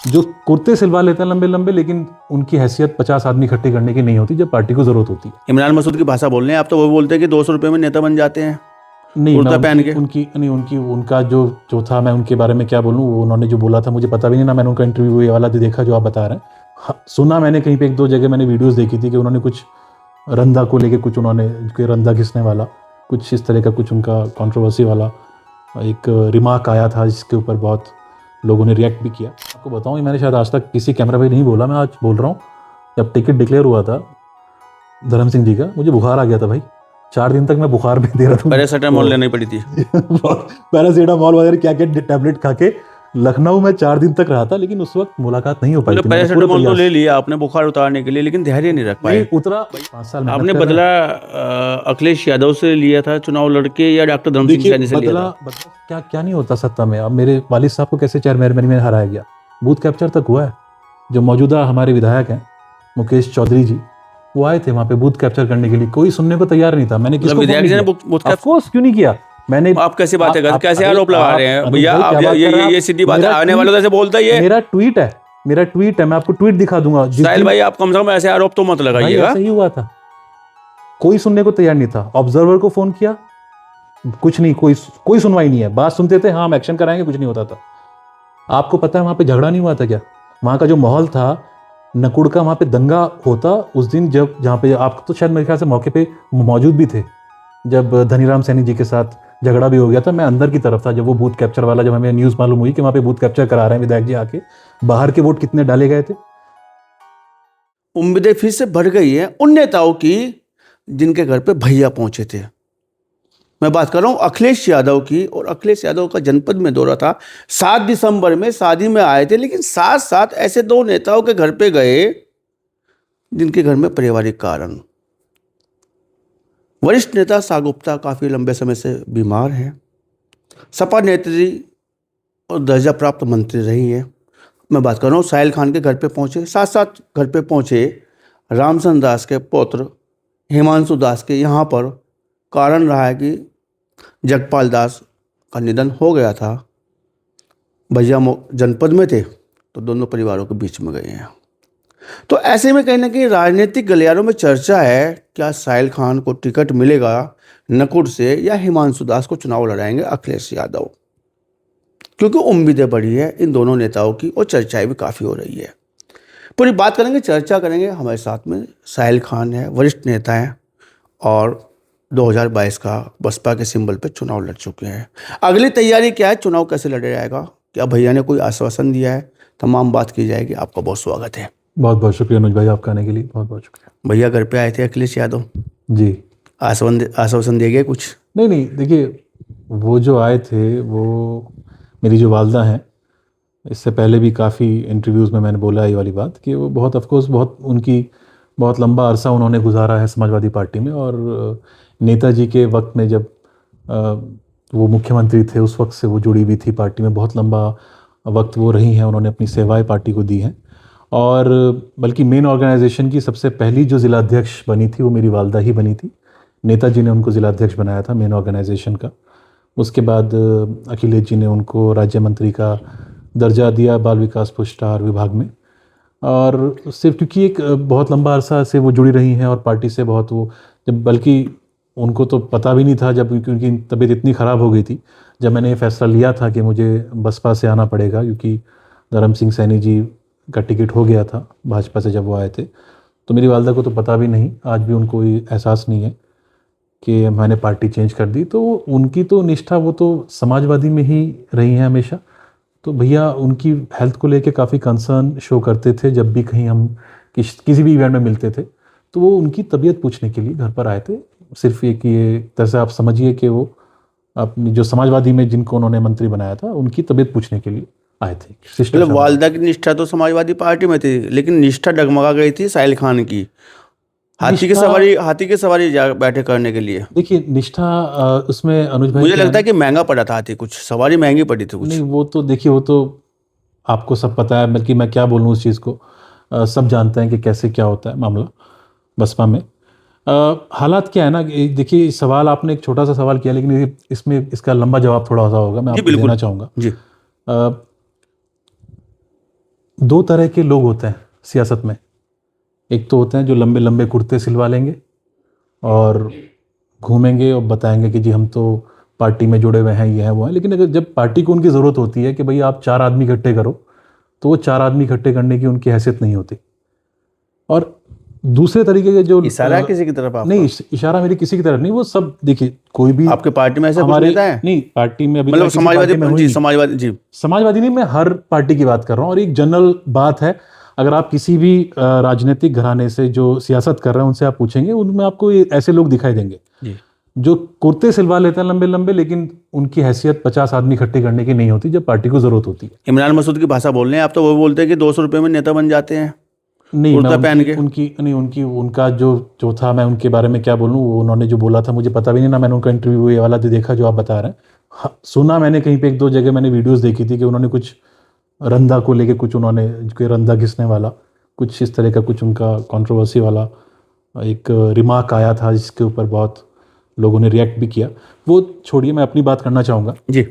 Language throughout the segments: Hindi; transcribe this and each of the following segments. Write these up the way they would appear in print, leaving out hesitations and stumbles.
जो कुर्ते सिलवा लेते हैं लंबे लंबे, लेकिन उनकी हैसियत 50 आदमी इकट्ठे करने की नहीं होती जब पार्टी को जरूरत होती है। इमरान मसूद की भाषा बोल रहे हैं आप, तो वो बोलते हैं कि 200 रुपये में नेता बन जाते हैं नहीं, मैं कुर्ता पहन के। उनका जो था, मैं उनके बारे में क्या बोलूँ, वो उन्होंने जो बोला था मुझे पता भी नहीं ना, मैंने उनका इंटरव्यू ये वाला देखा जो आप बता रहे हैं। सुना मैंने कहीं पे, एक दो जगह मैंने वीडियोस देखी थी कि उन्होंने कुछ रंधा को लेके कुछ उन्होंने रंधा घिसने वाला कुछ इस तरह का कुछ उनका कंट्रोवर्सी वाला एक रिमार्क आया था, जिसके ऊपर बहुत लोगों ने रिएक्ट भी किया। आपको बताऊँ, मैंने शायद आज तक किसी कैमरा पे नहीं बोला, मैं आज बोल रहा हूँ। जब टिकट डिक्लेयर हुआ था धर्म सिंह जी का, मुझे बुखार आ गया था भाई। 4 दिन तक मैं बुखार में दे रहा था। पैरासीटामोल लेनी पड़ी थी। पैरासीटामोल वगैरह क्या क्या टैबलेट खा के लखनऊ में 4 दिन तक रहा था, लेकिन उस वक्त मुलाकात नहीं हो पाई थी। पैरासीटामोल तो ले लिया आपने बुखार उतारने के लिए, लेकिन धैर्य नहीं रख पाए। उतरा 5 साल आपने बदला अखिलेश यादव से लिया था चुनाव लड़के, या डॉक्टर धर्म सिंह सैनी से लिया था? बदला क्या नहीं होता सत्ता में। अब मेरे वालिद साहब को कैसे चेयरमैन में हराया गया, बूथ कैप्चर तक हुआ है। जो मौजूदा हमारे विधायक हैं मुकेश चौधरी जी, वो आए थे वहां पे बूथ कैप्चर करने के लिए, कोई सुनने को तैयार नहीं था। मैंने किसको विधायक जी ने बूथ कैप्चर क्यों नहीं किया? मैंने आप कैसे बातें करते, कैसे आरोप लगा रहे हैं भैया आप? ये सीधी बात है, आने वालों से बोलता ही है। मेरा ट्वीट है, मैं आपको ट्वीट दिखा दूंगा। साहिल भाई आप कम से कम ऐसे आरोप तो मत लगाइएगा। ऐसा ही हुआ था, कोई सुनने को तैयार नहीं था। ऑब्जर्वर को फोन किया, कुछ नहीं, कोई सुनवाई नहीं है। बात सुनते थे, हाँ हम एक्शन कराएंगे, कुछ नहीं होता था। आपको पता है वहां पे झगड़ा नहीं हुआ था क्या? वहां का जो माहौल था नकुड़ का, वहां पे दंगा होता उस दिन, जहां पे आप तो शायद मेरे ख्याल से मौके पे मौजूद भी थे, जब धनीराम सैनी जी के साथ झगड़ा भी हो गया था। मैं अंदर की तरफ था जब वो बूथ कैप्चर वाला, जब हमें न्यूज मालूम हुई कि वहां पे बूथ कैप्चर करा रहे हैं विधायक जी आके, बाहर के वोट कितने डाले गए थे। उम्मीदें फिर से बढ़ गई है उन नेताओं की जिनके घर पे भैया पहुंचे थे। मैं बात कर रहा हूं अखिलेश यादव की, और अखिलेश यादव का जनपद में दौरा था। 7 दिसंबर में शादी में आए थे, लेकिन साथ साथ ऐसे 2 नेताओं के घर पे गए जिनके घर में पारिवारिक कारण। वरिष्ठ नेता सा गुप्ता काफी लंबे समय से बीमार हैं, सपा नेत्री और दर्जा प्राप्त मंत्री रही हैं। मैं बात कर रहा हूँ साहिल खान के घर पे पहुंचे, साथ साथ घर पे पहुंचे रामचंद्र दास के पुत्र हिमांशु दास के। यहाँ पर कारण रहा है कि जगपाल दास का निधन हो गया था। भैया जनपद में थे तो दोनों परिवारों के बीच में गए हैं। तो ऐसे में कहीं ना कहीं राजनीतिक गलियारों में चर्चा है, क्या साहिल खान को टिकट मिलेगा नकुड़ से, या हिमांशु दास को चुनाव लड़ाएंगे अखिलेश यादव? क्योंकि उम्मीदें बढ़ी है इन दोनों नेताओं की और चर्चाएं भी काफ़ी हो रही है। पूरी बात करेंगे, चर्चा करेंगे। हमारे साथ में साहिल खान है, वरिष्ठ नेता हैं और 2022 का बसपा के सिंबल पे चुनाव लड़ चुके हैं। अगली तैयारी क्या है, चुनाव कैसे लड़ा जाएगा, क्या भैया ने कोई आश्वासन दिया है, तमाम बात की जाएगी। आपका बहुत स्वागत है। बहुत बहुत शुक्रिया अनुज भाई, आपका आने के लिए बहुत बहुत शुक्रिया। भैया घर पे आए थे अखिलेश यादव जी, आश्वासन दे गए कुछ? नहीं, देखिए वो जो आए थे, वो मेरी जो वालदा हैं, इससे पहले भी काफ़ी इंटरव्यूज़ में मैंने बोला ये वाली बात कि वो बहुत ऑफकोर्स बहुत लंबा अरसा उन्होंने गुजारा है समाजवादी पार्टी में। और नेताजी के वक्त में जब वो मुख्यमंत्री थे उस वक्त से वो जुड़ी हुई थी पार्टी में, बहुत लंबा वक्त वो रही हैं, उन्होंने अपनी सेवाएं पार्टी को दी हैं। और बल्कि मेन ऑर्गेनाइजेशन की सबसे पहली जो ज़िलाध्यक्ष बनी थी वो मेरी वालदा ही बनी थी। नेताजी ने उनको ज़िलाध्यक्ष बनाया था मेन ऑर्गेनाइजेशन का। उसके बाद अखिलेश जी ने उनको राज्य मंत्री का दर्जा दिया बाल विकास पुरस्कार विभाग में। और सिर्फ क्योंकि एक बहुत लंबा अरसा से वो जुड़ी रही हैं और पार्टी से बहुत वो, जब बल्कि उनको तो पता भी नहीं था, जब क्योंकि तबीयत इतनी ख़राब हो गई थी, जब मैंने ये फैसला लिया था कि मुझे बसपा से आना पड़ेगा, क्योंकि धर्म सिंह सैनी जी का टिकट हो गया था भाजपा से जब वो आए थे, तो मेरी वालदा को तो पता भी नहीं, आज भी उनको एहसास नहीं है कि मैंने पार्टी चेंज कर दी। तो उनकी तो निष्ठा, वो तो समाजवादी में ही रही हैं हमेशा। तो भैया उनकी हेल्थ को लेके काफ़ी कंसर्न शो करते थे। जब भी कहीं हम किसी भी इवेंट में मिलते थे तो वो उनकी तबीयत पूछने के लिए घर पर आए थे। सिर्फ एक ये तरह से आप समझिए कि वो अपनी जो समाजवादी में जिनको उन्होंने मंत्री बनाया था उनकी तबीयत पूछने के लिए आए थे। मतलब वालदा की निष्ठा तो समाजवादी पार्टी में थी, लेकिन निष्ठा डगमगा गई थी साहिल खान की, हाथी की सवारी बैठे करने के लिए। देखिए निष्ठा उसमें अनुज भाई, मुझे लगता है कि महंगा पड़ा था हाथी, कुछ सवारी महंगी पड़ी थी कुछ। नहीं, वो तो देखिए, वो तो आपको सब पता है, बल्कि मैं क्या बोलूँ उस चीज़ को, सब जानते हैं कि कैसे क्या होता है मामला बसपा में। हालात क्या है ना, देखिए सवाल आपने एक छोटा सा सवाल किया, लेकिन इसमें इसका लंबा जवाब थोड़ा सा होगा, मैं आपको देना चाहूँगा। जी। दो तरह के लोग होते हैं सियासत में। एक तो होते हैं जो लंबे लंबे कुर्ते सिलवा लेंगे और घूमेंगे और बताएंगे कि जी हम तो पार्टी में जुड़े हुए हैं, ये हैं वो हैं। लेकिन अगर जब पार्टी को उनकी ज़रूरत होती है कि भाई आप 4 आदमी इकट्ठे करो, तो वो 4 आदमी इकट्ठे करने की उनकी हैसियत नहीं होती। और दूसरे तरीके के जो इशारा है किसी की तरफ आपका? नहीं, इशारा मेरी किसी की तरफ नहीं। वो सब देखिए, कोई भी आपके पार्टी में ऐसे कुछ हमारे नेता है? नहीं, पार्टी में अभी मतलब तक किसी पार्टी में समाजवादी हुई जी, समाजवादी जी। समाजवादी नहीं, मैं हर पार्टी की बात कर रहा हूँ। और एक जनरल बात है, अगर आप किसी भी राजनीतिक घराने से जो सियासत कर रहे हैं उनसे आप पूछेंगे, उनमें आपको ऐसे लोग दिखाई देंगे जी। जो कुर्ते सिलवा लेते हैं लंबे लंबे, लेकिन उनकी हैसियत 50 आदमी इकट्ठे करने की नहीं होती जब पार्टी को जरूरत होती है। इमरान मसूद की भाषा बोल रहे हैं आप, तो वो बोलते हैं कि 200 रुपये में नेता बन जाते हैं। नहीं, कुर्ता मैं पहन के। उनका जो था, मैं उनके बारे में क्या बोलूँ। वो उन्होंने जो बोला था मुझे पता भी नहीं ना, मैंने उनका इंटरव्यू ये वाला देखा जो आप बता रहे हैं। हाँ, सुना मैंने कहीं पे 1-2 जगह मैंने वीडियोस देखी थी कि उन्होंने कुछ रंधा को लेके कुछ उन्होंने कोई रंधा घिसने वाला कुछ इस तरह का कुछ उनका कंट्रोवर्सी वाला एक रिमार्क आया था, जिसके ऊपर बहुत लोगों ने रिएक्ट भी किया। वो छोड़िए, मैं अपनी बात करना चाहूँगा। जी।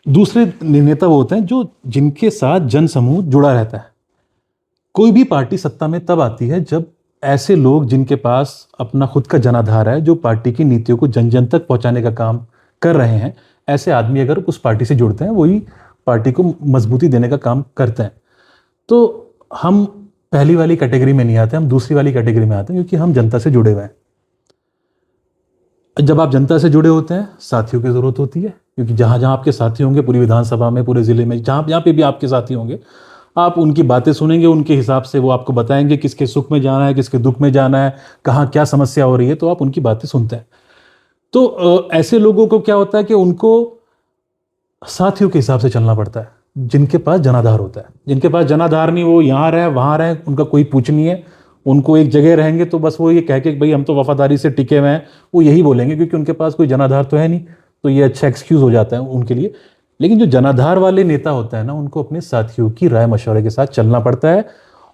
दूसरे नेता वो होते हैं जो जिनके साथ जन समूह जुड़ा रहता है। कोई भी पार्टी सत्ता में तब आती है जब ऐसे लोग जिनके पास अपना खुद का जनाधार है, जो पार्टी की नीतियों को जन जन तक पहुंचाने का काम कर रहे हैं, ऐसे आदमी अगर उस पार्टी से जुड़ते हैं, वही पार्टी को मजबूती देने का काम करते हैं। तो हम पहली वाली कैटेगरी में नहीं आते, हम दूसरी वाली कैटेगरी में आते हैं, क्योंकि हम जनता से जुड़े हुए हैं। जब आप जनता से जुड़े होते हैं, साथियों की जरूरत होती है, क्योंकि जहां जहां आपके साथी होंगे पूरी विधानसभा में, पूरे जिले में, जहां पे भी आपके साथी होंगे, आप उनकी बातें सुनेंगे, उनके हिसाब से वो आपको बताएंगे किसके सुख में जाना है, किसके दुख में जाना है, कहाँ क्या समस्या हो रही है, तो आप उनकी बातें सुनते हैं। तो ऐसे लोगों को क्या होता है कि उनको साथियों के हिसाब से चलना पड़ता है, जिनके पास जनाधार होता है। जिनके पास जनाधार नहीं, वो यहाँ रहे वहाँ रहे, उनका कोई पूछ नहीं है। उनको एक जगह रहेंगे तो बस वो ये कह के भाई हम तो वफादारी से टिके हुए हैं, वो यही बोलेंगे, क्योंकि उनके पास कोई जनाधार तो है नहीं। तो ये अच्छा एक्सक्यूज हो जाता है उनके लिए। लेकिन जो जनाधार वाले नेता होता है ना, उनको अपने साथियों की राय मशवरे के साथ चलना पड़ता है।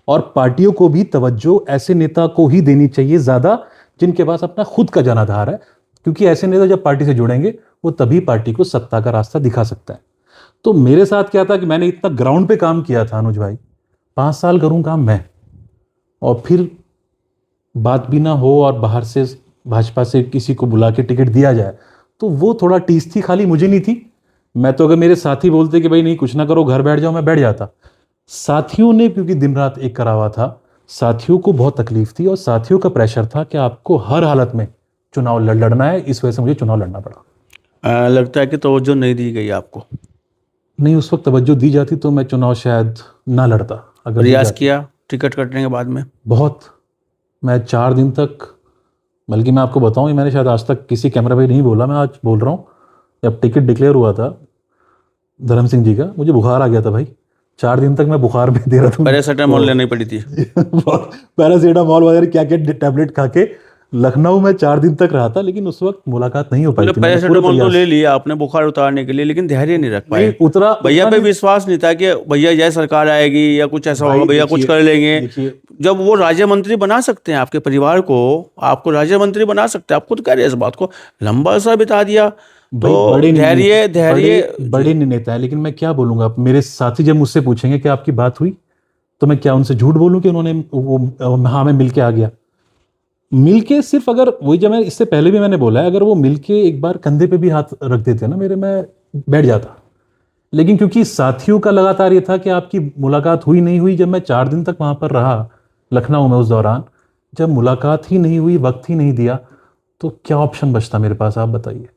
और पार्टियों को भी तवज्जो ऐसे नेता को ही देनी चाहिए ज़्यादा, जिनके पास अपना खुद का जनाधार है, क्योंकि ऐसे नेता जब पार्टी से जुड़ेंगे वो तभी पार्टी को सत्ता का रास्ता दिखा सकता है। तो मेरे साथ क्या था कि मैंने इतना ग्राउंड पे काम किया था अनुज भाई, 5 साल करूं काम मैं, और फिर बात भी ना हो और बाहर से भाजपा से किसी को बुला के टिकट दिया जाए, तो वो थोड़ा टीस थी, खाली मुझे नहीं थी। मैं तो अगर मेरे साथी बोलते कि भाई नहीं कुछ ना करो घर बैठ जाओ, मैं बैठ जाता। साथियों ने क्योंकि दिन रात एक करा हुआ था, साथियों को बहुत तकलीफ थी और साथियों का प्रेशर था कि आपको हर हालत में चुनाव लड़ना है। इस वजह से मुझे चुनाव लड़ना पड़ा। लगता है कि तवज्जो नहीं दी गई आपको। नहीं, उस वक्त तवज्जो दी जाती तो मैं चुनाव शायद ना लड़ता। अगर रियाज किया टिकट कटने के बाद में? बहुत। मैं 4 दिन तक, बल्कि मैं आपको बताऊं, ये मैंने शायद आज तक किसी कैमरा पे नहीं बोला, मैं आज बोल रहा हूँ। जब टिकट डिक्लेयर हुआ था धर्म सिंह जी का, मुझे बुखार आ गया था भाई। 4 दिन तक मैं बुखार में दे रहा था। पैरासीटामोल लेनी पड़ी थी। पैरासीटामोल वगैरह क्या क्या टैबलेट खा के लखनऊ में 4 दिन तक रहा था, लेकिन उस वक्त मुलाकात नहीं हो पाई थी। मैंने पूरा पैरासीटामोल तो प्रयास ले लिया आपने बुखार उतारने के लिए, लेकिन धैर्य नहीं रख पाए। नहीं उतरा। भैया पे विश्वास नहीं था कि भैया जय सरकार आएगी या कुछ ऐसा होगा, भैया कुछ कर लेंगे। देखिए, जब वो राज्य मंत्री बना सकते हैं आपके परिवार को, आपको राज्य मंत्री बना सकते हैं, आप खुद कह रहे हैं इस बात को, लंबा सा बिता दिया। तो बड़े नेता है, लेकिन मैं क्या बोलूंगा। मेरे साथी जब मुझसे पूछेंगे कि आपकी बात हुई, तो मैं क्या उनसे झूठ बोलूं कि उन्होंने हाँ मैं मिलके आ गया। मिलके सिर्फ, अगर वही, जब मैं इससे पहले भी मैंने बोला है, अगर वो मिलके एक बार कंधे पे भी हाथ रख देते ना मेरे, मैं बैठ जाता। लेकिन क्योंकि साथियों का लगातार ये था कि आपकी मुलाकात हुई नहीं हुई। जब मैं 4 दिन तक वहां पर रहा लखनऊ में, उस दौरान जब मुलाकात ही नहीं हुई, वक्त ही नहीं दिया, तो क्या ऑप्शन बचता मेरे पास, आप बताइए।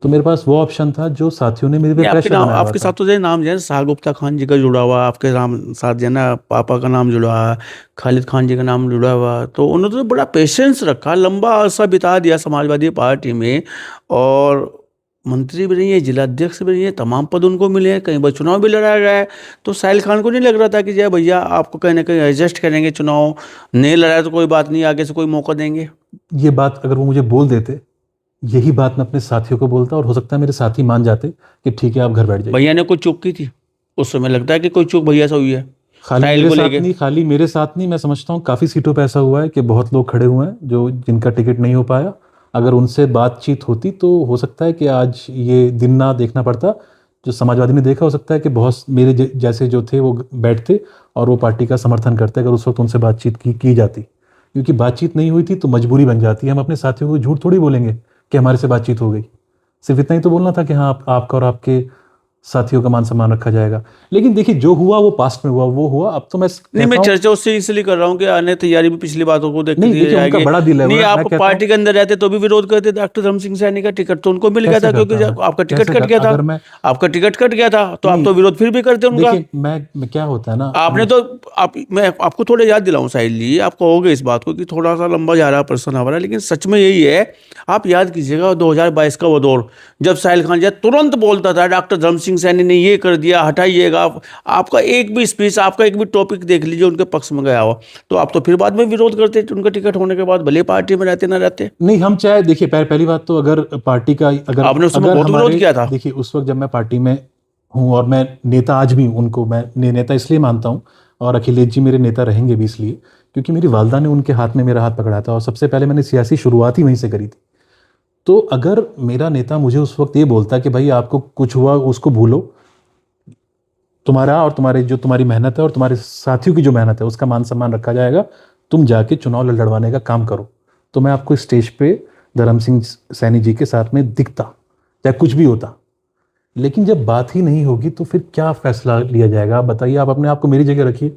तो मेरे पास वो ऑप्शन था जो साथियों ने मेरे पे प्रेशर बनाया। आपके साथ तो नाम जो है शाह गुप्ता खान जी का जुड़ा हुआ, आपके नाम साथ जो है ना पापा का नाम जुड़ा हुआ, खालिद खान जी का नाम जुड़ा हुआ। तो उन्होंने तो बड़ा पेशेंस रखा, लंबा अरसा बिता दिया समाजवादी पार्टी में, और मंत्री भी रही है, जिला अध्यक्ष भी रही है, तमाम पद उनको मिले हैं, कई बार चुनाव भी लड़ाया गया है। तो साहिल खान को नहीं लग रहा था कि जय भैया आपको कहीं ना कहीं एडजस्ट करेंगे, चुनाव नहीं लड़ाया तो कोई बात नहीं, आगे से कोई मौका देंगे? ये बात अगर वो मुझे बोल देते, यही बात मैं अपने साथियों को बोलता, और हो सकता है मेरे साथी मान जाते कि ठीक है आप घर बैठ जाइए। भैया ने कोई चूक की थी उस समय? लगता है कि कोई चूक भैया से हुई है? खाली मेरे साथ नहीं, मैं समझता हूँ काफ़ी सीटों पे ऐसा हुआ है कि बहुत लोग खड़े हुए हैं जो जिनका टिकट नहीं हो पाया। अगर उनसे बातचीत होती तो हो सकता है कि आज ये दिन ना देखना पड़ता जो समाजवादी ने देखा, हो सकता है कि बहुत मेरे जैसे जो थे वो बैठते और वो पार्टी का समर्थन करते अगर उस वक्त उनसे बातचीत की जाती, क्योंकि बातचीत नहीं हुई थी तो मजबूरी बन जाती है। हम अपने साथियों को झूठ थोड़ी बोलेंगे कि हमारे से बातचीत हो गई, सिर्फ इतना ही तो बोलना था कि हाँ आपका और आपके साथियों का मान सम्मान रखा जाएगा। लेकिन देखिए जो हुआ वो पास्ट में हुआ, वो हुआ। अब तो मैं नहीं, मैं कहता हूं, चर्चा उससे इसलिए कर रहा हूँ कि आने तैयारी में पिछली बातों को देख नहीं दिए देखिए उनका जाएंगे। बड़ा दिल है, नहीं, मैं आप कहता हूं पार्टी के अंदर रहते तो भी विरोध करते। डॉक्टर धर्म सिंह सैनी का टिकट तो उनको मिल गया कैसे था, क्योंकि करता मैं, आपका टिकट कैसे कट कर गया था। अगर मैं आपका टिकट कट गया था तो आप नहीं तो विरोध फिर भी करते उनका। देखिए मैं क्या होता है ना आपने तो मैं आपको थोड़ा याद दिलाऊं साहिल जी, आप कहोगे इस बात को कि थोड़ा सा लंबा जा रहा है पर्सन हमारा, लेकिन सच में यही है। आप याद कीजिएगा 2022 का वो दौर, जब साहिल खान जी तुरंत बोलता था डॉक्टर धर्म सिंह सैनी ने ये कर दिया, हटाइएगा। आपका एक भी स्पीच, आपका एक भी टॉपिक देख लीजिए उनके पक्ष में गया हो, तो आप तो फिर बाद में विरोध करते उनका टिकट होने के बाद, भले पार्टी में रहते ना रहते। नहीं हम चाहे देखिए पहली बात तो अगर पार्टी का अगर आपने उस समय अगर बहुत विरोध हमारे किया था। देखिए उस वक्त जब मैं पार्टी में हूँ और मैं नेता आज भी उनको मैं नेता इसलिए मानता हूँ और अखिलेश जी मेरे नेता रहेंगे भी इसलिए क्योंकि मेरी वालदा ने उनके हाथ में मेरा हाथ पकड़ा था और सबसे पहले मैंने सियासी शुरुआत ही वहीं से करी थी। तो अगर मेरा नेता मुझे उस वक्त ये बोलता कि भाई आपको कुछ हुआ उसको भूलो, तुम्हारा और तुम्हारी मेहनत है और तुम्हारे साथियों की जो मेहनत है उसका मान सम्मान रखा जाएगा, तुम जाके चुनाव लड़वाने का काम करो, तो मैं आपको स्टेज पे धर्म सिंह सैनी जी के साथ में दिखता चाहे कुछ भी होता। लेकिन जब बात ही नहीं होगी तो फिर क्या फैसला लिया जाएगा? आप बताइए, आप अपने आप को मेरी जगह रखिए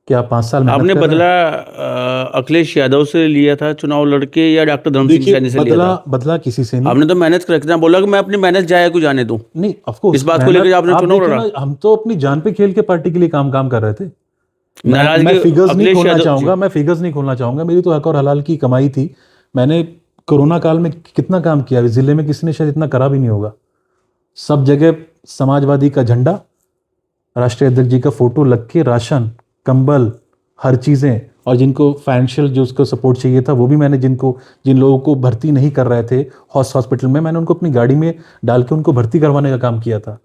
कि आप 5 साल मेहनत आपने कर रहे बदला हैं। अखिलेश यादव से लिया था चुनाव लड़के, या डॉक्टर धर्म सिंह देखिए सैनी से लिया था? बदला किसी से नहीं। आपने तो मेहनत कर रखना बोला कि मैं अपनी मेहनत जाया को जाने दूं। नहीं ऑफ कोर्स इस बात को लेकर आपने आप चुनाव देखिए लड़ा। ना, हम तो अपनी जान पे खेल के पार्टी के लिए काम कर रहे थे। मैं नाराजगी फिगर्स नहीं अखिलेश खोलना यादव जी। चाहूंगा, मेरी तो हक और हलाल की कमाई थी। मैंने कोरोना काल में कितना काम किया, इस जिले में किसी ने शायद इतना करा भी नहीं होगा। सब जगह समाजवादी का झंडा, राष्ट्रीय अध्यक्ष जी का फोटो लग के, राशन, कंबल, हर चीजें, और जिनको फाइनेंशियल जो उसको सपोर्ट चाहिए था वो भी मैंने जिन लोगों को भर्ती नहीं कर रहे थे हॉस्पिटल में, मैंने उनको अपनी गाड़ी में डाल के उनको भर्ती करवाने का काम किया था।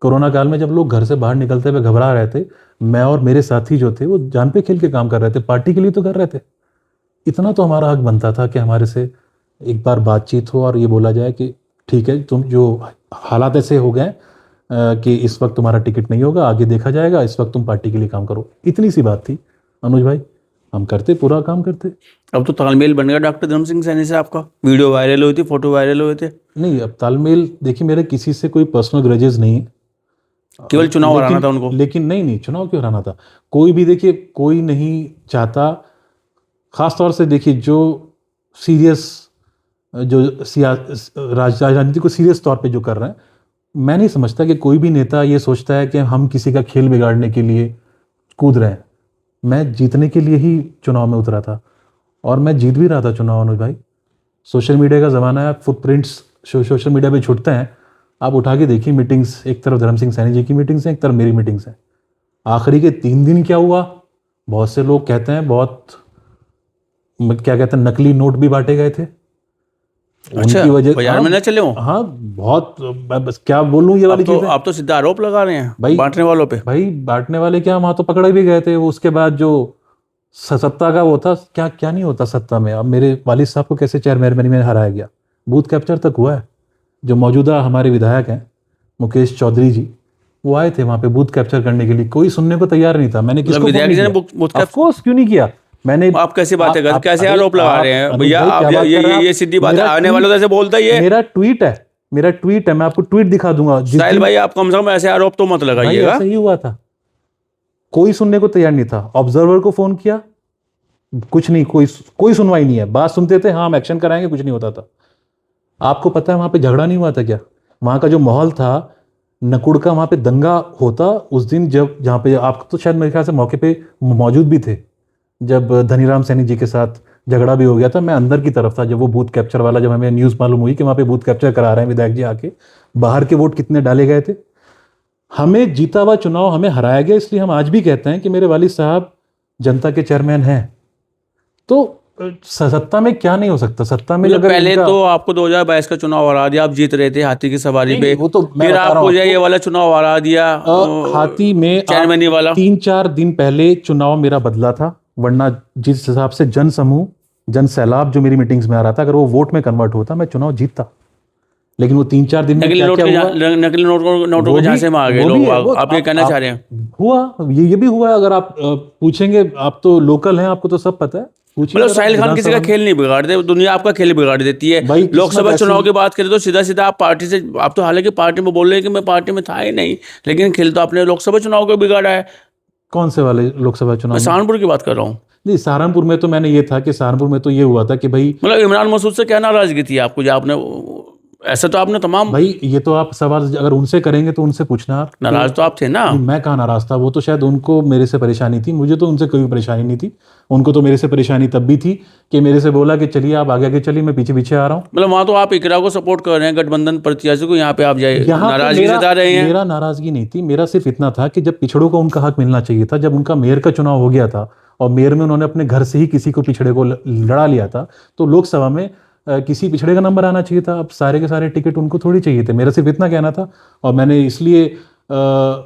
कोरोना काल में जब लोग घर से बाहर निकलते हुए घबरा रहे थे, मैं और मेरे साथी जो थे वो जान पे खेल के काम कर रहे थे, पार्टी के लिए तो कर रहे थे। इतना तो हमारा हक बनता था कि हमारे से एक बार बातचीत हो और ये बोला जाए कि ठीक है, तुम जो हालात ऐसे हो गए कि इस वक्त तुम्हारा टिकट नहीं होगा, आगे देखा जाएगा, इस वक्त तुम पार्टी के लिए काम करो। इतनी सी बात थी अनुज भाई, हम करते, पूरा काम करते। अब तो तालमेल बन गया डॉक्टर धर्म सिंह सैनी से आपका, वीडियो वायरल हुई थी, फोटो वायरल हुए थे। नहीं अब तालमेल देखिए, मेरे किसी से कोई पर्सनल ग्रजेस नहीं है, केवल चुनाव हराना था उनको। लेकिन नहीं चुनाव क्यों हराना था? कोई भी देखिए, कोई नहीं चाहता, खास तौर से देखिए जो सीरियस जो राजनीति को सीरियस तौर पे जो कर रहे हैं, मैं नहीं समझता कि कोई भी नेता ये सोचता है कि हम किसी का खेल बिगाड़ने के लिए कूद रहे हैं। मैं जीतने के लिए ही चुनाव में उतरा था और मैं जीत भी रहा था चुनाव अनुज भाई। सोशल मीडिया का ज़माना है, फुटप्रिंट्स सोशल मीडिया पे छुटते हैं, आप उठा के देखिए मीटिंग्स, एक तरफ धर्म सिंह सैनी जी की मीटिंग्स हैं, एक तरफ मेरी मीटिंग्स हैं। आखिरी के 3 दिन क्या हुआ, बहुत से लोग कहते हैं क्या कहते हैं, नकली नोट भी बांटे गए थे। अच्छा, उनकी वजह, बाजार में ना चले हो? हाँ बहुत, मैं बस क्या बोलूं ये वाली चीजें। आप तो सीधा आरोप लगा रहे हैं भाई बांटने वालों पे। भाई बांटने वाले क्या, वहां तो पकड़े भी गए थे। वो उसके बाद जो सत्ता का वो था, क्या क्या नहीं होता सत्ता में। अब मेरे वालिद साहब को कैसे चेयरमैन में हराया गया, बूथ कैप्चर तक हुआ है। जो मौजूदा हमारे विधायक हैं मुकेश चौधरी जी, वो आए थे वहां पे बूथ कैप्चर करने के लिए, कोई सुनने को तैयार नहीं था। मैंने किसको विधायक जी ने बूथ ऑफ कोर्स क्यों नहीं किया मैंने। आप कैसे बातें करते, कैसे आरोप लगा रहे हैं भैया आप? ये सीधी बात है, आने वालों से बोलता ही है। मेरा ट्वीट है, मैं आपको ट्वीट दिखा दूंगा। साहिल भाई, आप कम से कम ऐसे आरोप तो मत लगाइएगा। ऐसा ही हुआ था, कोई सुनने को तैयार नहीं था। ऑब्जर्वर को फोन किया, कुछ नहीं, कोई सुनवाई नहीं है। बात सुनते थे, हाँ हम एक्शन कराएंगे, कुछ नहीं होता था। आपको पता है वहां पे झगड़ा नहीं हुआ था क्या? वहां का जो माहौल था, नकुड़ का वहां पे दंगा होता उस दिन, जब जहां पे आप तो शायद मेरे ख्याल से मौके पे मौजूद भी थे, जब धनीराम सैनी जी के साथ झगड़ा भी हो गया था। मैं अंदर की तरफ था जब वो बूथ कैप्चर वाला, जब हमें न्यूज़ मालूम हुई कि वहाँ पे बूथ कैप्चर करा रहे हैं विधायक जी आके, बाहर के वोट कितने डाले गए थे। हमें जीता हुआ चुनाव हमें हराया गया, इसलिए हम आज भी कहते हैं कि मेरे वालिद साहब जनता के चेयरमैन हैं। तो सत्ता में क्या नहीं हो सकता, सत्ता में अगर पहले तो आपको 2022 का चुनाव हरा दिया, आप जीत रहे थे हाथी की सवारी पे, वो तो मैं फिर बता रहा आपको हूं ये वाला चुनाव हरा दिया हाथी में चेयरमैनी वाला। 3-4 दिन पहले चुनाव मेरा बदला था, वरना जिस हिसाब से जन सैलाब जो मेरी मीटिंग्स में आ रहा था, अगर वो वोट में कन्वर्ट होता मैं चुनाव जीतता। लेकिन वो 3-4 दिन में नकली क्या नोट क्या के हुआ नकली नोटों वो के भी झांसे में आ गए वो लोग भी है, वो आप ये कहना चाह रहे हैं? हुआ ये भी हुआ है। अगर आप पूछेंगे, आप तो लोकल हैं, आपको तो सब पता है, पूछिए मतलब अगर आप साहिल खान किसी का विधानसभा में। खेल नहीं बिगाड़ते, दुनिया आपका खेल बिगाड़ देती है। भाई किस्मत लोकसभा चुनाव ऐसी, की बात करें तो सीधा सीधा आप पार्टी से, आप तो हालांकि पार्टी में बोल रहे हैं कि मैं पार्टी में था ही नहीं, लेकिन खेल तो आपने लोकसभा चुनाव को बिगाड़ा है। कौन से वाले लोकसभा चुनाव मैं में? सहारनपुर की बात कर रहा हूँ। नहीं, सहारनपुर में तो मैंने ये था कि सहारनपुर में तो ये हुआ था कि भाई, मतलब इमरान मसूद से क्या नाराजगी थी आपको, जो आपने ऐसा तो आपने तमाम, भाई ये तो आप सवाल अगर उनसे करेंगे तो उनसे पूछना आप कि नाराज तो आप थे ना। नहीं, मैं कहाँ नाराज था? वो तो शायद उनको मेरे से परेशानी थी, मुझे तो उनसे कोई परेशानी नहीं थी। उनको तो मेरे से परेशानी तब भी थी कि मेरे से बोला कि चलिए आप आगे आगे चलिए, मैं पीछे पीछे आ रहा हूँ। मतलब वहां तो आप इकरा को सपोर्ट कर रहे हैं, गठबंधन प्रत्याशी को, यहाँ पे आप जाए यहाँ पे नाराजगी जता रहे हैं। मेरा नाराजगी नहीं थी, मेरा सिर्फ इतना था कि जब पिछड़ों को उनका हक मिलना चाहिए था, जब उनका मेयर का चुनाव हो गया था और मेयर में उन्होंने अपने घर से ही किसी को पिछड़े को लड़ा लिया था, तो लोकसभा में किसी पिछड़े का नंबर आना चाहिए था। अब सारे के सारे टिकट उनको थोड़ी चाहिए थे, मेरा सिर्फ इतना कहना था। और मैंने इसलिए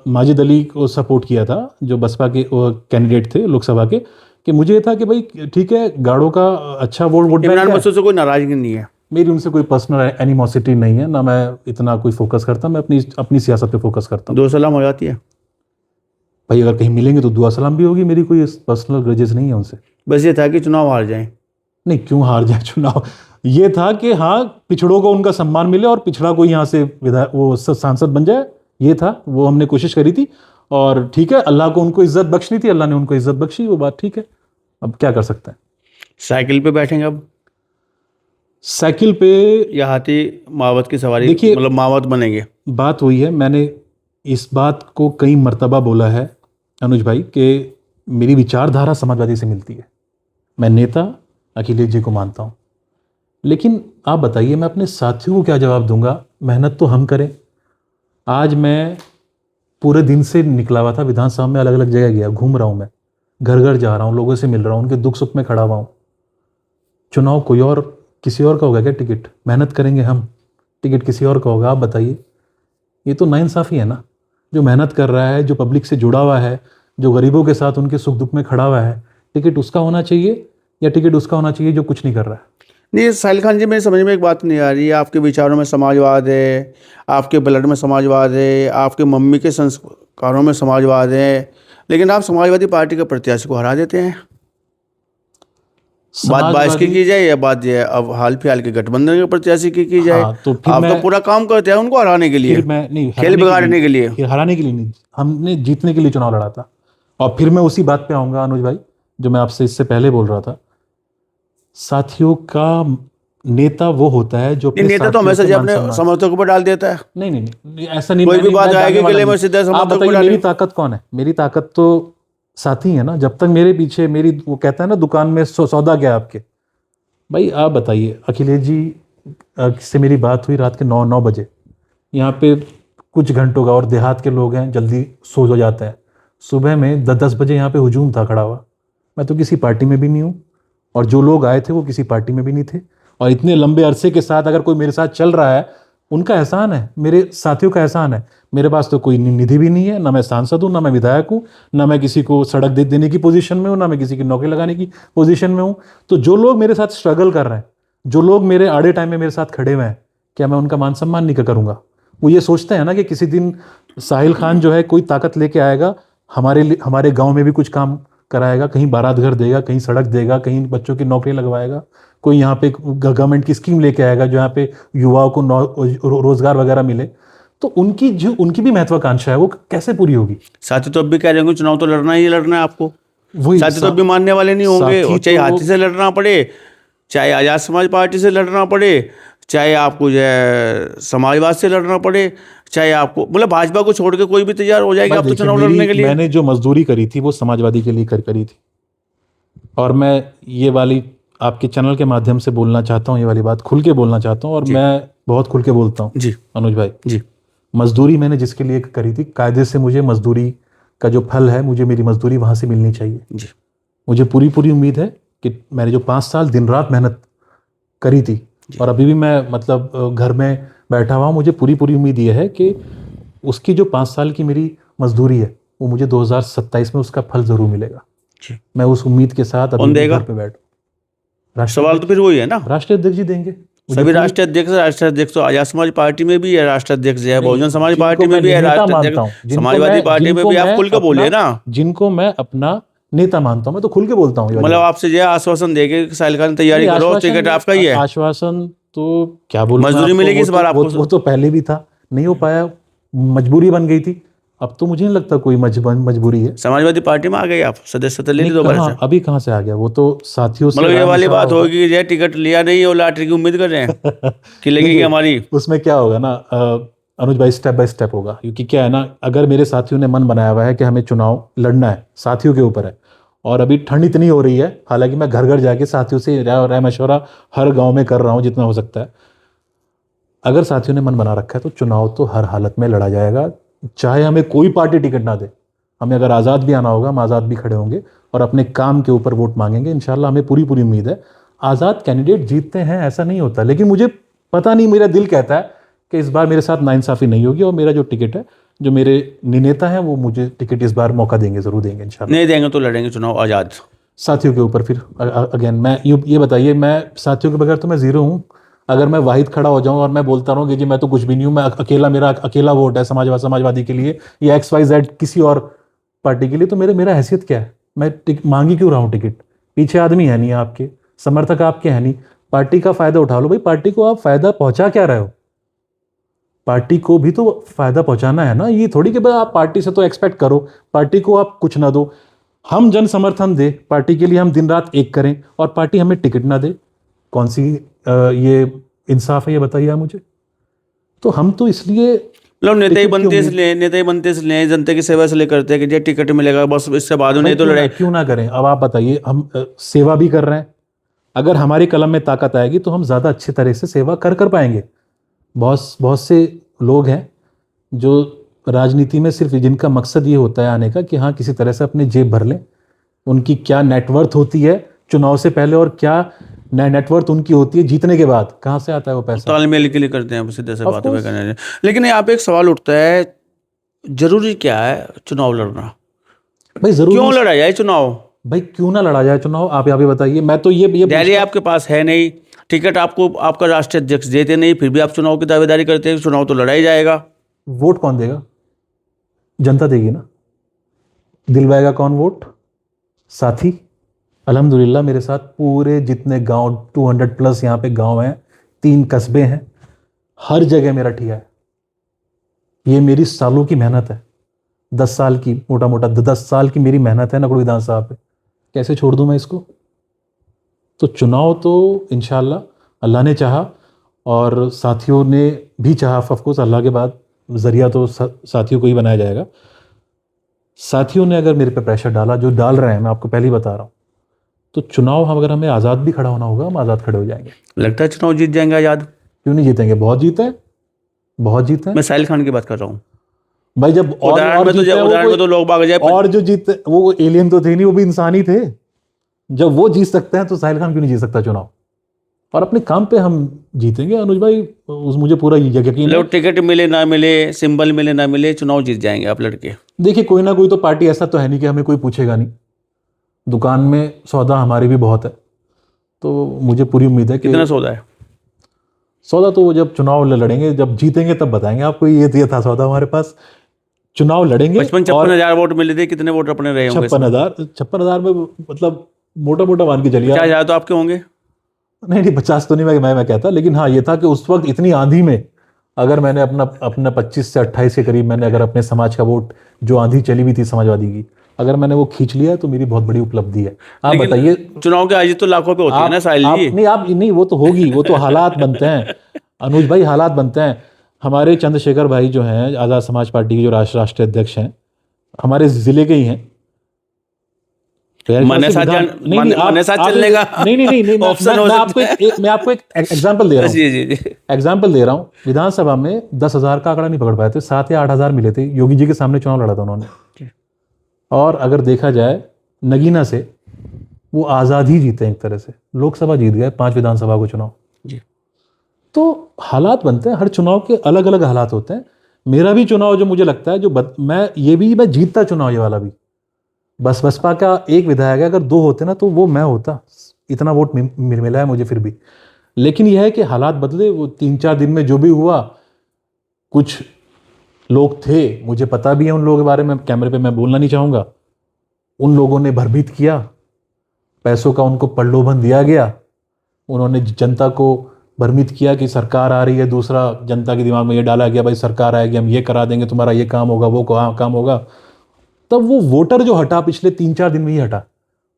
माजिद अली को सपोर्ट किया था, जो बसपा के कैंडिडेट थे लोकसभा के, कि मुझे ये था कि भाई ठीक है, गाड़ों का अच्छा वोट बैंक इमरान है। मसूद से कोई नाराजगी नहीं है? मेरी उनसे कोई पर्सनल एनिमोसिटी नहीं है, ना मैं इतना कोई फोकस करता, मैं अपनी अपनी सियासत पे फोकस करता हूँ। दो सलाम हो जाती है? भाई अगर कहीं मिलेंगे तो दुआ सलाम भी होगी, मेरी कोई पर्सनल ग्रजेस नहीं है उनसे। बस ये था कि चुनाव हार जाए। नहीं, क्यों हार जाए चुनाव? ये था कि हाँ, पिछड़ों को उनका सम्मान मिले और पिछड़ा कोई यहाँ से विधायक वो सांसद बन जाए, ये था, वो हमने कोशिश करी थी। और ठीक है, अल्लाह को उनको इज्जत बख्शनी थी, अल्लाह ने उनको इज्जत बख्शी, वो बात ठीक है, अब क्या कर सकते हैं। साइकिल पे बैठेंगे अब साइकिल पे, या हाथी मावत की सवारी, देखिए, मतलब मावत बनेंगे? बात वही है, मैंने इस बात को कई मर्तबा बोला है अनुज भाई, कि मेरी विचारधारा समाजवादी से मिलती है। मैं नेता अखिलेश जी को मानता हूँ, लेकिन आप बताइए मैं अपने साथियों को क्या जवाब दूंगा? मेहनत तो हम करें। आज मैं पूरे दिन से निकला हुआ था, विधानसभा में अलग अलग जगह गया, घूम रहा हूँ, मैं घर घर जा रहा हूँ, लोगों से मिल रहा हूँ, उनके दुख सुख में खड़ा हुआ हूँ। चुनाव कोई और किसी और का होगा क्या? टिकट मेहनत करेंगे हम, टिकट किसी और का होगा? आप बताइए, ये तो नाइंसाफ़ी है ना। जो मेहनत कर रहा है, जो पब्लिक से जुड़ा हुआ है, जो गरीबों के साथ उनके सुख दुख में खड़ा हुआ है, टिकट उसका होना चाहिए या टिकट उसका होना चाहिए जो कुछ नहीं कर रहा है? नहीं साहिल खान जी, मेरी समझ में एक बात नहीं आ रही है। आपके विचारों में समाजवाद है, आपके ब्लड में समाजवाद है, आपके मम्मी के संस्कारों में समाजवाद है, लेकिन आप समाजवादी पार्टी के प्रत्याशी को हरा देते हैं। बात बाईस की जाए या बात ये अब हाल फिलहाल के गठबंधन के प्रत्याशी की जाए, हाँ, तो फिर आप मैं तो पूरा काम करते हैं उनको हराने के लिए, फिर मैं नहीं, खेल बिगाड़ने के लिए। फिर हराने के लिए नहीं, हमने जीतने के लिए चुनाव लड़ा था। और फिर मैं उसी बात पे आऊंगा अनुज भाई, जो मैं आपसे इससे पहले बोल रहा था। साथियों का नेता वो होता है जो अपने नेता तो साथियों हमेशा के जी मान अपने सम्मान- समर्थकों पर डाल देता है। नहीं नहीं नहीं, ऐसा नहीं, कोई मैं भी नहीं, बात मैं आएगी डालने वाला गले में नहीं। सीधा आप समर्थक को बताइए डाले। मेरी ताकत कौन है? मेरी ताकत तो साथी है ना। जब तक मेरे पीछे मेरी, वो कहता है ना, दुकान में सौदा क्या है आपके? भाई आप बताइए, अखिलेश जी से मेरी बात हुई रात के 9 बजे। यहाँ पे कुछ घंटों का, और देहात के लोग हैं, जल्दी सो हो जाते हैं। सुबह में 10 बजे यहाँ पे हुजूम था खड़ा हुआ। मैं तो किसी पार्टी में भी नहीं हूँ, और जो लोग आए थे वो किसी पार्टी में भी नहीं थे। और इतने लंबे अरसे के साथ अगर कोई मेरे साथ चल रहा है, उनका एहसान है, मेरे साथियों का एहसान है। मेरे पास तो कोई निधि भी नहीं है, ना मैं सांसद हूँ, ना मैं विधायक हूँ, ना मैं किसी को सड़क देने की पोजीशन में हूँ, ना मैं किसी की नौकरी लगाने की पोजीशन में हूँ। तो जो लोग मेरे साथ स्ट्रगल कर रहे हैं, जो लोग मेरे आड़े टाइम में मेरे साथ खड़े हुए हैं, क्या मैं उनका मान सम्मान नहीं करूँगा? वो ये सोचते हैं ना कि किसी दिन साहिल खान जो है कोई ताकत लेके आएगा, हमारे गांव में भी कुछ काम कराएगा, कहीं बारात घर देगा, कहीं सड़क देगा, कहीं बच्चों की नौकरी लगवाएगा, कोई यहाँ पे गवर्नमेंट की स्कीम लेके आएगा जो यहाँ पे युवाओं को रोजगार वगैरह मिले। तो उनकी भी महत्वाकांक्षा है, वो कैसे पूरी होगी? साथी तो अब भी कह रहे होंगे चुनाव तो लड़ना ही लड़ना है आपको। वही साथी तो अब भी मानने वाले नहीं होंगे, और चाहे हाथी से लड़ना पड़े, चाहे आज़ाद समाज पार्टी से लड़ना पड़े, चाहे आपको जो है समाजवाद से लड़ना पड़े, चाहे आपको, मतलब भाजपा को छोड़ के कोई भी तैयार हो जाएगा आप तो चुनाव लड़ने के लिए। मैंने जो मजदूरी करी थी वो समाजवादी के लिए करी थी। और मैं ये वाली आपके चैनल के माध्यम से बोलना चाहता हूँ, ये वाली बात खुल के बोलना चाहता हूँ, और मैं बहुत खुल के बोलता हूँ जी अनुज भाई जी। मजदूरी मैंने जिसके लिए करी थी, कायदे से मुझे मजदूरी का जो फल है, मुझे मेरी मजदूरी वहाँ से मिलनी चाहिए जी। मुझे पूरी उम्मीद है कि मैंने जो 5 साल दिन रात मेहनत करी थी, और अभी भी मैं मतलब घर में बैठा हुआ हूँ, मुझे पूरी उम्मीद ये है कि उसकी जो 5 साल की मेरी मजदूरी है, वो मुझे 2027 में उसका फल जरूर मिलेगा। जी। मैं उस उम्मीद के साथ अभी घर पे बैठूं। सवाल तो फिर वही है ना, राष्ट्रीय अध्यक्ष जी देंगे। सभी राष्ट्रीय अध्यक्ष तो आजाद समाज पार्टी में भी है, राष्ट्रीय अध्यक्ष है, बहुजन समाज जिनको पार्टी में मैं भी है, नेता राष्ट्रीय मानता हूँ, अध्यक्ष समाजवादी पार्टी में भी। आप खुल के बोलिए ना, जिनको मैं अपना नेता मानता हूँ, मैं तो खुल के बोलता हूँ। मतलब आपसे जो है आश्वासन देके साहिल खान तैयारी करो, टिकट आपका ही है। आश्वासन तो क्या बोलूं, मजदूरी मिलेगी इस बार आपको। वो तो पहले भी था, नहीं हो पाया, मजबूरी बन गई थी। अब तो मुझे नहीं लगता कोई मजबूरी है। समाजवादी पार्टी में आ गए आप, सदस्यता ले ली दोबारा से। अभी कहाँ से आ गया, वो तो साथियों से मतलब ये राय वाली मशवरा बात होगा। होगी कि टिकट लिया नहीं और लॉटरी की उम्मीद कर रहे हैं कि लगेगी देखिए, हमारी। उसमें क्या होगा ना अनुज भाई, स्टेप बाय स्टेप होगा। क्योंकि क्या है ना, अगर मेरे साथियों ने मन बनाया हुआ है कि हमें चुनाव लड़ना है, साथियों के ऊपर है, और अभी ठंड इतनी हो रही है, हालांकि मैं घर घर जाके साथियों से राय मशवरा हर गांव में कर रहा हूं जितना हो सकता है। अगर साथियों ने मन बना रखा है तो चुनाव तो हर हालत में लड़ा जाएगा, चाहे हमें कोई पार्टी टिकट ना दे। हमें अगर आज़ाद भी आना होगा, हम आज़ाद भी खड़े होंगे और अपने काम के ऊपर वोट मांगेंगे। इंशाल्लाह हमें पूरी पूरी उम्मीद है। आज़ाद कैंडिडेट जीतते हैं ऐसा नहीं होता, लेकिन मुझे पता नहीं, मेरा दिल कहता है कि इस बार मेरे साथ नाइंसाफ़ी नहीं होगी और मेरा जो टिकट है, जो मेरे नेता हैं, वो मुझे टिकट इस बार मौका देंगे, ज़रूर देंगे इंशाल्लाह। नहीं देंगे तो लड़ेंगे चुनाव आज़ाद। साथियों के ऊपर फिर अगेन मैं ये बताइए, मैं साथियों के बगैर तो मैं ज़ीरो हूँ। अगर मैं वाहिद खड़ा हो जाऊं और मैं बोलता रहूं कि जी मैं तो कुछ भी नहीं हूं, मैं अकेला, मेरा अकेला वोट है समाजवादी के लिए या XYZ किसी और पार्टी के लिए, तो मेरा हैसियत क्या है? मैं मांगी क्यों रहा हूं टिकट? पीछे आदमी है नहीं आपके, समर्थक आपके हैं नहीं, पार्टी का फायदा उठा लो भाई। पार्टी को आप फायदा पहुंचा क्या रहे हो? पार्टी को भी तो फायदा पहुंचाना है ना। ये थोड़ी कि भाई आप पार्टी से तो एक्सपेक्ट करो, पार्टी को आप कुछ ना दो। हम जन समर्थन दे पार्टी के लिए, हम दिन रात एक करें और पार्टी हमें टिकट ना दे, कौन सी ये इंसाफ है? ये बताइए आप मुझे। तो हम तो इसलिए मतलब नेता ही बनते इसलिए जनता की सेवा इसलिए करते हैं कि जो टिकट मिलेगा बस, इससे बाद में नहीं तो लड़ाई। क्यों ना करें? अब आप बताइए, हम सेवा भी कर रहे हैं, अगर हमारी कलम में ताकत आएगी तो हम ज्यादा अच्छी तरह से सेवा कर पाएंगे। बहुत बहुत से लोग हैं जो राजनीति में सिर्फ जिनका मकसद ये होता है आने का कि हाँ किसी तरह से अपनी जेब भर लें। उनकी क्या नेटवर्थ होती है चुनाव से पहले और क्या नेटवर्थ उनकी होती है जीतने के बाद, कहाँ से आता है वो पैसा? तालमेल के लिए करते हैं, सीधे से Of बातें course. करने। लेकिन यहाँ पे एक सवाल उठता है, जरूरी क्या है चुनाव लड़ना? भाई जरूरी क्यों लड़ा जाए चुनाव? भाई क्यों ना लड़ा जाए चुनाव? आप यहाँ पे बताइए। मैं तो ये दिल्ली आपके पास है नहीं, टिकट आपको आपका राष्ट्रीय अध्यक्ष देते नहीं, फिर भी आप चुनाव की दावेदारी करते हैं, चुनाव तो लड़ा ही जाएगा। वोट कौन देगा? जनता देगी ना। दिलवाएगा कौन वोट? साथी। अल्हम्दुलिल्लाह मेरे साथ पूरे जितने गांव 200+ यहाँ पे गांव हैं, 3 कस्बे हैं, हर जगह मेरा ठिया है। ये मेरी सालों की मेहनत है, 10 साल की, मोटा मोटा 10 साल की मेरी मेहनत है नकड़ विधानसभा पे। कैसे छोड़ दूं मैं इसको? तो चुनाव तो इंशाल्लाह अल्लाह ने चाहा और साथियों ने भी चाहा। ऑफकोर्स अल्लाह के बाद जरिया तो साथियों को ही बनाया जाएगा। साथियों ने अगर मेरे पे प्रेशर डाला, जो डाल रहे हैं, मैं आपको पहले ही बता रहा हूँ, तो चुनाव हम अगर हमें आज़ाद भी खड़ा होना होगा, हम आज़ाद खड़े हो जाएंगे। लगता है चुनाव जीत जाएंगे आज़ाद? क्यों नहीं जीतेंगे? बहुत जीते हैं, बहुत जीते हैं। मैं साहिल खान की बात कर रहा हूँ भाई जब उदाहरण में तो लोग भाग जाए। और जो जीते वो एलियन तो थे नहीं, वो भी इंसान ही थे। जब वो जीत सकते हैं तो साहिल खान क्यों नहीं जीत सकता चुनाव? और अपने काम पे हम जीतेंगे अनुज भाई, मुझे पूरा यकीन है। टिकट मिले ना मिले, सिंबल मिले ना मिले, चुनाव जीत जाएंगे आप लड़के। देखिए कोई ना कोई तो पार्टी, ऐसा तो है नहीं कि हमें कोई पूछेगा नहीं। दुकान में सौदा हमारी भी बहुत है, तो मुझे पूरी उम्मीद है कि कितना सौदा है? सौदा तो वो जब चुनाव लड़ेंगे, जब जीतेंगे तब बताएंगे आपको। ये था सौदा हमारे पास। चुनाव लड़ेंगे। 55-56 वोट मिले थे, कितने वोट अपने रहे होंगे? 56,000 में मतलब मोटा मोटा मान के चलिए। 50,000 तो आपके होंगे। नहीं 50 तो नहीं मैं कहता, लेकिन हाँ ये था कि उस वक्त इतनी आंधी में अगर मैंने अपना 25 से 28 के करीब मैंने अगर अपने समाज का वोट, जो आंधी चली हुई थी समाजवादी की, अगर मैंने वो खींच लिया तो मेरी बहुत बड़ी उपलब्धि है। आप बताइए, चुनाव के आयोजित तो लाखों पे होती है ना साहिल जी। नहीं वो तो होगी, वो तो हालात बनते हैं अनुज भाई, हालात बनते हैं। हमारे चंद्रशेखर भाई जो हैं आज़ाद समाज पार्टी के जो राष्ट्रीय अध्यक्ष हैं, हमारे जिले के ही हैं। मने साथ चलने का नहीं ऑप्शन मैं आपको एक एग्जांपल दे रहा हूँ। एग्जांपल दे रहा हूँ। विधानसभा में 10,000 का आंकड़ा नहीं पकड़ पाए थे, 7 या 8,000 मिले थे। योगी जी के सामने चुनाव लड़ा था उन्होंने, और अगर देखा जाए नगीना से वो आज़ाद ही जीते एक तरह से। लोकसभा जीत गए, 5 विधानसभा को चुनाव जी। तो हालात बनते हैं, हर चुनाव के अलग अलग हालात होते हैं। मेरा भी चुनाव जो मुझे लगता है, मैं जीतता चुनाव ये वाला भी। बसपा का एक विधायक है, अगर 2 होते ना तो वो मैं होता। इतना वोट मिला है मुझे फिर भी। लेकिन यह है कि हालात बदले, वो 3-4 दिन में जो भी हुआ, कुछ लोग थे, मुझे पता भी है उन लोगों के बारे में, कैमरे पे मैं बोलना नहीं चाहूँगा, उन लोगों ने भयभीत किया, पैसों का उनको प्रलोभन दिया गया, उन्होंने जनता को भ्रमित किया कि सरकार आ रही है, दूसरा जनता के दिमाग में ये डाला गया भाई सरकार आएगी, हम ये करा देंगे, तुम्हारा ये काम होगा, वो काम होगा। तब वो वोटर जो हटा पिछले 3-4 दिन में ही हटा,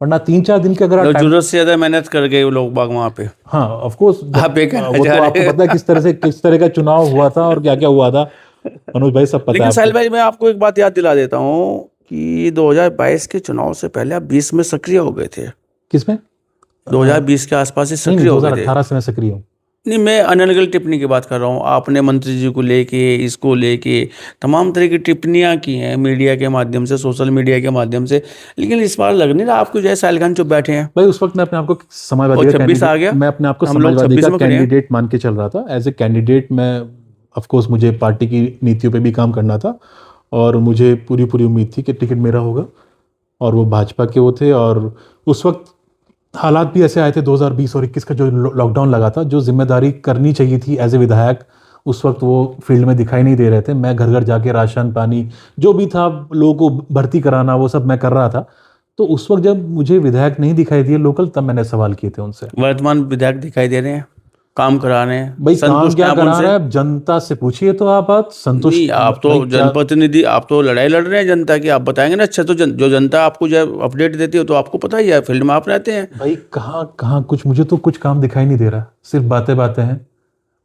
वरना 3-4 दिन के अगर आप जरूरत से ज्यादा मेहनत कर गए वो लोग बाग वहाँ पे। हाँ ऑफ कोर्स, आप ये कहना वो चाह तो रहे आपको हैं। पता है किस तरह का चुनाव हुआ था और क्या क्या हुआ था, अनुज भाई सब पता है लेकिन आपको। साहिल भाई, मैं आपको एक बात याद दिला देता हूँ कि 2022 के चुनाव से पहले आप 20 में सक्रिय हो गए थे। किसमें? 2020 के आसपास ही नहीं, सक्रिय हो गए थे। 2018 से मैं सक्रिय हूँ। नहीं, मैं अनर्गल टिप्पणी की बात कर रहा हूँ। आपने मंत्री जी को लेके, इसको लेके तमाम तरह की टिप्पणियां की हैं मीडिया के माध्यम से, सोशल मीडिया के माध्यम से, लेकिन इस बार लग नहीं रहा आपको जय साहिल खान चुप बैठे हैं। भाई उस वक्त मैं अपने आप को समाजवादी और का 26 आ गया, मैं अपने आप को हम लोग समाजवादी 26 का में खड़े हैं। कैंडिडेट मान के चल रहा था। एज ए कैंडिडेट मैं, ऑफ कोर्स मुझे पार्टी की नीतियों पे भी काम करना था और मुझे पूरी उम्मीद थी कि टिकट मेरा होगा, और वो भाजपा के वो थे। और उस वक्त हालात भी ऐसे आए थे 2020 और 21 का जो लॉकडाउन लगा था, जो जिम्मेदारी करनी चाहिए थी एज ए विधायक, उस वक्त वो फील्ड में दिखाई नहीं दे रहे थे। मैं घर घर जाके राशन पानी जो भी था, लोगों को भर्ती कराना, वो सब मैं कर रहा था। तो उस वक्त जब मुझे विधायक नहीं दिखाई दिए लोकल, तब मैंने सवाल किए थे उनसे। वर्तमान विधायक दिखाई दे रहे हैं, काम करा रहे हैं, भाई काम संतुष्ट क्या हैं आप करा उनसे? रहा है, जनता से पूछिए तो आप बात संतुष्ट। नहीं, आप तो भाई क्या- जनप्रतिनिधि, आप तो लड़ाई लड़ रहे हैं जनता की, आप बताएंगे ना। अच्छा, तो जो जनता आपको जो अपडेट देती हो तो आपको पता ही है, फील्ड में आप रहते हैं। भाई कहाँ कुछ, मुझे तो कुछ काम दिखाई नहीं दे रहा, सिर्फ बातें हैं।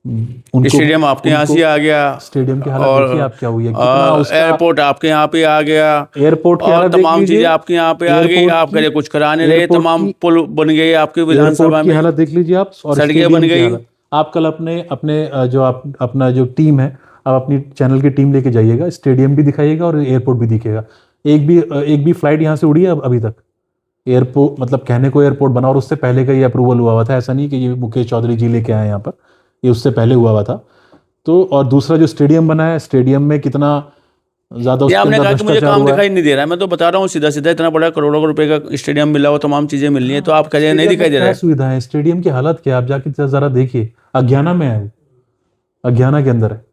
उनको स्टेडियम आपके यहाँ से आ गया, स्टेडियम की हालत और देखिए आप क्या हुई है, कितना उसका एयरपोर्ट आपके यहाँ पे आ गया, एयरपोर्ट की और हालत देख तमाम लीजिए। चीजें आपके यहाँ पे आ गई। एयरपोर्ट आप की- कह रहे कुछ कराने रहे, एयरपोर्ट तमाम की- पुल बन गए आपके विधानसभा एयरपोर्ट की में, हालत देख लीजिए आप, और सड़कें स्टेडियम बन की गई। हालत। आप कल अपने अपने जो आप अपना जो टीम है, आप अपनी चैनल की टीम लेके जाइएगा, स्टेडियम भी दिखाइएगा और एयरपोर्ट भी दिखेगा। एक भी फ्लाइट यहाँ से उड़ी है अभी तक? एयरपोर्ट मतलब कहने को एयरपोर्ट बना, और उससे पहले का ये अप्रूवल हुआ था, ऐसा नहीं कि ये मुकेश चौधरी जी लेके आए यहाँ पर, ये उससे पहले हुआ था। तो और दूसरा जो स्टेडियम बना है, स्टेडियम में कितना ज्यादा ये उसके आपने अंदर कहा कि मुझे भ्रष्टाचार काम हुआ है। दिखाई नहीं दे रहा है, मैं तो बता रहा हूँ सीधा सीधा, इतना बड़ा करोड़ों रुपए का स्टेडियम मिला हो, तमाम चीजें मिल रही है, तो आप कह रहे हैं नहीं स्टेडियम दिखाई में दे रहा क्या है। सुविधा है? स्टेडियम की हालत क्या है? आप जाके जरा देखिए, अज्ञाना में है वो, अज्ञाना के अंदर है।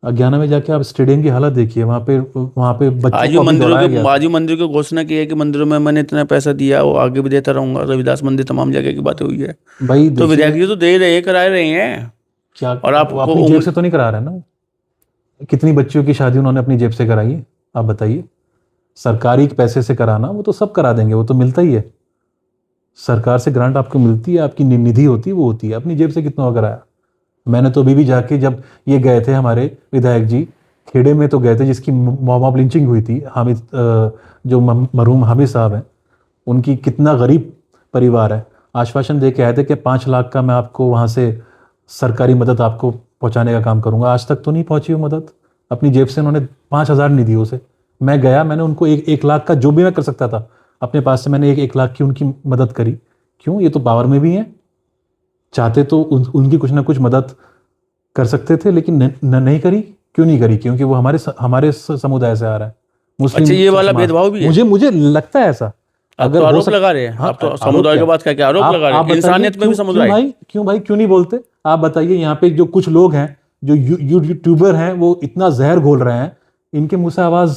अज्ञाना में जाके आप स्टेडियम की हालत देखिए, वहाँ पे बच्चों आज को अभी दौड़ाया गया था। आज भी मंदिरों की घोषणा की है कि मंदिरों में मैंने इतना पैसा दिया, वो आगे भी देता रहूंगा। रविदास मंदिर, तमाम जगह की बातें हुई है। भाई तो देखिए, विधायक जी तो दे रहे हैं, करा रहे हैं। क्या और आप वो अपनी जेब से तो नहीं करा रहे हैं ना? कितनी बच्चियों की शादी उन्होंने अपनी जेब से कराई है, आप बताइए? सरकारी पैसे से कराना, वो तो सब करा देंगे, वो तो मिलता ही है। सरकार से ग्रांट आपको मिलती है, आपकी निधि होती है, वो होती है। अपनी जेब से कितना कराया? मैंने तो अभी भी जाके, जब ये गए थे हमारे विधायक जी, खेड़े में तो गए थे जिसकी मॉब लिंचिंग हुई थी, हामिद जो मरहूम हामिद साहब हैं, उनकी कितना गरीब परिवार है, आश्वासन दे के आए थे कि 5 लाख का मैं आपको वहाँ से सरकारी मदद आपको पहुँचाने का काम करूँगा। आज तक तो नहीं पहुँची वो मदद। अपनी जेब से उन्होंने 5,000 नहीं दी उसे। मैं गया, मैंने उनको 1 लाख का जो भी मैं कर सकता था अपने पास से, मैंने 1 लाख की उनकी मदद करी। क्यों? ये तो पावर में भी हैं, चाहते तो उनकी कुछ ना कुछ मदद कर सकते थे, लेकिन नहीं करी। क्यों नहीं करी? क्योंकि वो हमारे समुदाय से आ रहा है, मुस्लिम। अच्छा, ये वाला समाज। भेदभाव भी है? मुझे लगता है ऐसा। आप तो आरोप लगा रहे हैं। हाँ, आप तो आरोप समुदाय क्या? के बात क्या आरोप लगा रहे हैं? बताइए, इंसानियत में भी समुदाय। क्यों भाई क्यों नहीं बोलते? आप बताइए, यहाँ पे जो कुछ लोग हैं, जो यूट्यूबर हैं, वो इतना जहर घोल रहे हैं, इनके मुंह से आवाज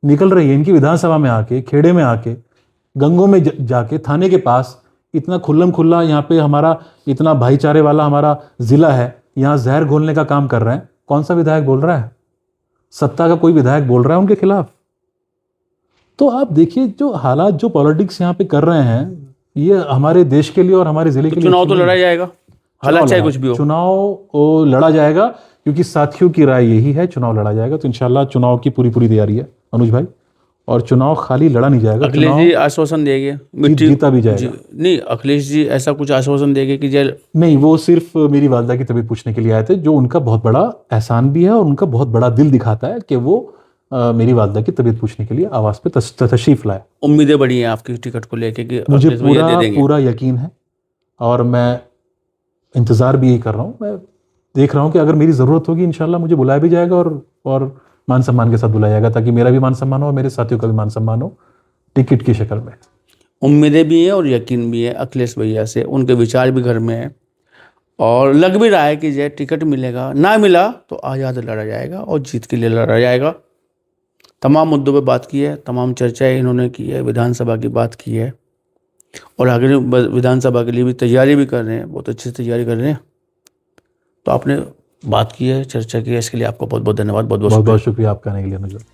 निकल रही है, इनकी विधानसभा में आके, खेड़े में आके, गंगों में जाके, थाने के पास, इतना खुल्लम खुल्ला यहाँ पे हमारा इतना भाईचारे वाला हमारा जिला है, यहाँ जहर घोलने का काम कर रहे हैं। कौन सा विधायक बोल रहा है? सत्ता का कोई विधायक बोल रहा है उनके खिलाफ? तो आप देखिए, जो हालात, जो पॉलिटिक्स यहाँ पे कर रहे हैं, ये हमारे देश के लिए और हमारे जिले के लिए चुनाव तो लड़ा जाएगा, हालांकि चाहे कुछ भी हो। चुनाव लड़ा जाएगा, क्योंकि साथियों की राय यही है, चुनाव लड़ा जाएगा। तो इंशाल्लाह चुनाव की पूरी तैयारी है अनुज भाई, और चुनाव खाली लड़ा नहीं जाएगा। अखिलेश जी आश्वासन देंगे, जीता भी जाएगा। नहीं, अखिलेश जी ऐसा कुछ आश्वासन देंगे कि जेल नहीं, वो सिर्फ मेरी वालदा की तबीयत पूछने के लिए आए थे, जो उनका बहुत बड़ा एहसान भी है और उनका बहुत बड़ा दिल दिखाता है कि वो मेरी वालदा की तबीयत पूछने के लिए आवाज पे तशरीफ लाए। उम्मीदें बड़ी हैं आपकी टिकट को लेके कि मुझे अखिलेश भैया दे देंगे? पूरा यकीन है, और मैं इंतजार भी यही कर रहा हूँ। मैं देख रहा हूँ कि अगर मेरी ज़रूरत होगी, इंशाल्लाह मुझे बुलाया भी जाएगा, और मान सम्मान के साथ बुलाया जाएगा, ताकि मेरा भी मान सम्मान हो और मेरे साथियों का भी मान सम्मान हो, टिकट की शक्ल में। उम्मीदें भी हैं और यकीन भी है अखिलेश भैया से, उनके विचार भी घर में है। और लग भी रहा है कि जो टिकट मिलेगा, ना मिला तो आज़ाद लड़ा जाएगा और जीत के लिए लड़ा जाएगा। तमाम मुद्दों पे बात की है, तमाम चर्चाएं इन्होंने की है, विधानसभा की बात की है और आगे विधानसभा के लिए भी तैयारी भी कर रहे हैं, बहुत अच्छी तैयारी कर रहे हैं। तो आपने बात की है, चर्चा की है, इसके लिए आपका बहुत बहुत धन्यवाद, बहुत बहुत बहुत शुक्रिया। बहुत शुक्रिया आपका आने के लिए अनुज।